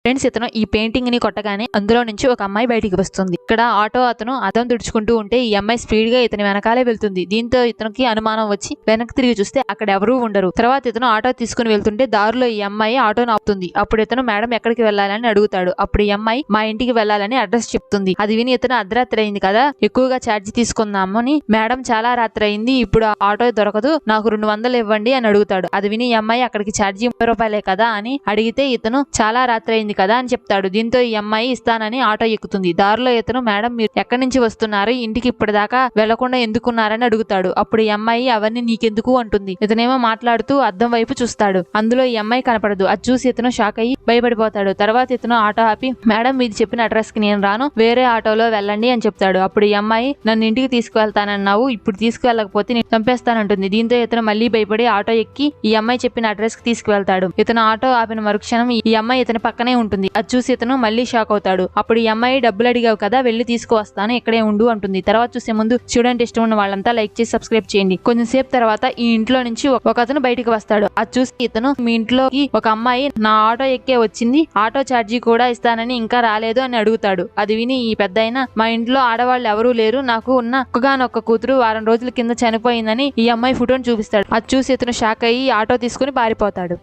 Friends ఇతను ఈ painting ని కొట్టగానే అందులో నుంచి ఒక అమ్మాయి బయటికి వస్తుంది. ఇక్కడ ఆటో అతను అద్దం తుడుచుకుంటూ ఉంటే ఈ అమ్మాయి స్పీడ్ గా ఇతని వెనకాలే వెళ్తుంది. దీంతో ఇతనికి అనుమానం వచ్చి వెనక్కి తిరిగి చూస్తే అక్కడ ఎవరూ ఉండరు. తర్వాత ఇతను ఆటో తీసుకుని వెళ్తుంటే దారిలో ఈ అమ్మాయి ఆటోను ఆపుతుంది. అప్పుడు ఇతను మేడం ఎక్కడికి వెళ్ళాలని అడుగుతాడు. అప్పుడు ఈ అమ్మాయి మా ఇంటికి వెళ్ళాలని అడ్రస్ చెప్తుంది. అది విని ఇతను అర్ధరాత్రి అయింది కదా, ఎక్కువగా ఛార్జ్ తీసుకుందామని, మేడం చాలా రాత్రి అయింది, ఇప్పుడు ఆటో దొరకదు, నాకు 200 ఇవ్వండి అని అడుగుతాడు. అది విని ఈ అమ్మాయి అక్కడికి ఛార్జీ 30 రూపాయలే కదా అని అడిగితే ఇతను చాలా రాత్రి అయింది కదా అని చెప్తాడు. దీంతో ఈ అమ్మాయి ఇస్తానని ఆటో ఎక్కుతుంది. దారిలో ఇతను మేడం మీరు ఎక్కడి నుంచి వస్తున్నారు, ఇంటికి ఇప్పటిదాకా వెళ్లకుండా ఎందుకున్నారని అడుగుతాడు. అప్పుడు ఈ అమ్మాయి అవన్నీ నీకెందుకు అంటుంది. ఇతనేమో మాట్లాడుతూ అద్దం వైపు చూస్తాడు. అందులో ఈ అమ్మాయి కనపడదు. అది చూసి ఇతను షాక్ అయ్యి భయపడిపోతాడు. తర్వాత ఇతను ఆటో ఆపి మేడం మీరు చెప్పిన అడ్రస్ కి నేను రాను, వేరే ఆటోలో వెళ్ళండి అని చెప్తాడు. అప్పుడు ఈ అమ్మాయి నన్ను ఇంటికి తీసుకువెళ్తానన్నావు, ఇప్పుడు తీసుకువెళ్ళకపోతే నేను చంపేస్తానంటుంది. దీంతో ఇతను మళ్ళీ భయపడి ఆటో ఎక్కి ఈ అమ్మాయి చెప్పిన అడ్రస్ కి తీసుకువెళ్తాడు. ఇతను ఆటో ఆపిన మరుక్షణం ఈ అమ్మాయి ఇతని పక్కనే ఉంటుంది. అది చూసి ఇతను మళ్ళీ షాక్ అవుతాడు. అప్పుడు ఈ అమ్మాయి డబ్బులు అడిగావు కదా, వెళ్లి తీసుకువస్తాను, ఇక్కడే ఉండు అంటుంది. తర్వాత చూసే ముందు చూడండి, ఇష్టం ఉన్న వాళ్ళంతా లైక్ చేసి సబ్స్క్రైబ్ చేయండి. కొంచెం సేపు తర్వాత ఈ ఇంట్లో నుంచి ఒక అతను బయటికి వస్తాడు. అది చూసి ఇతను మీ ఇంట్లోకి ఒక అమ్మాయి నా ఆటో ఎక్కే వచ్చింది, ఆటో ఛార్జీ కూడా ఇస్తానని ఇంకా రాలేదు అని అడుగుతాడు. అది విని ఈ పెద్దాయన మా ఇంట్లో ఆడవాళ్ళు ఎవరూ లేరు, నాకు ఉన్న ఒక్కగానొక్క కూతురు వారం రోజుల కింద చనిపోయిందని ఈ అమ్మాయి ఫోటోని చూపిస్తాడు. అది చూసి ఇతను షాక్ అయ్యి ఆటో తీసుకుని పారిపోతాడు.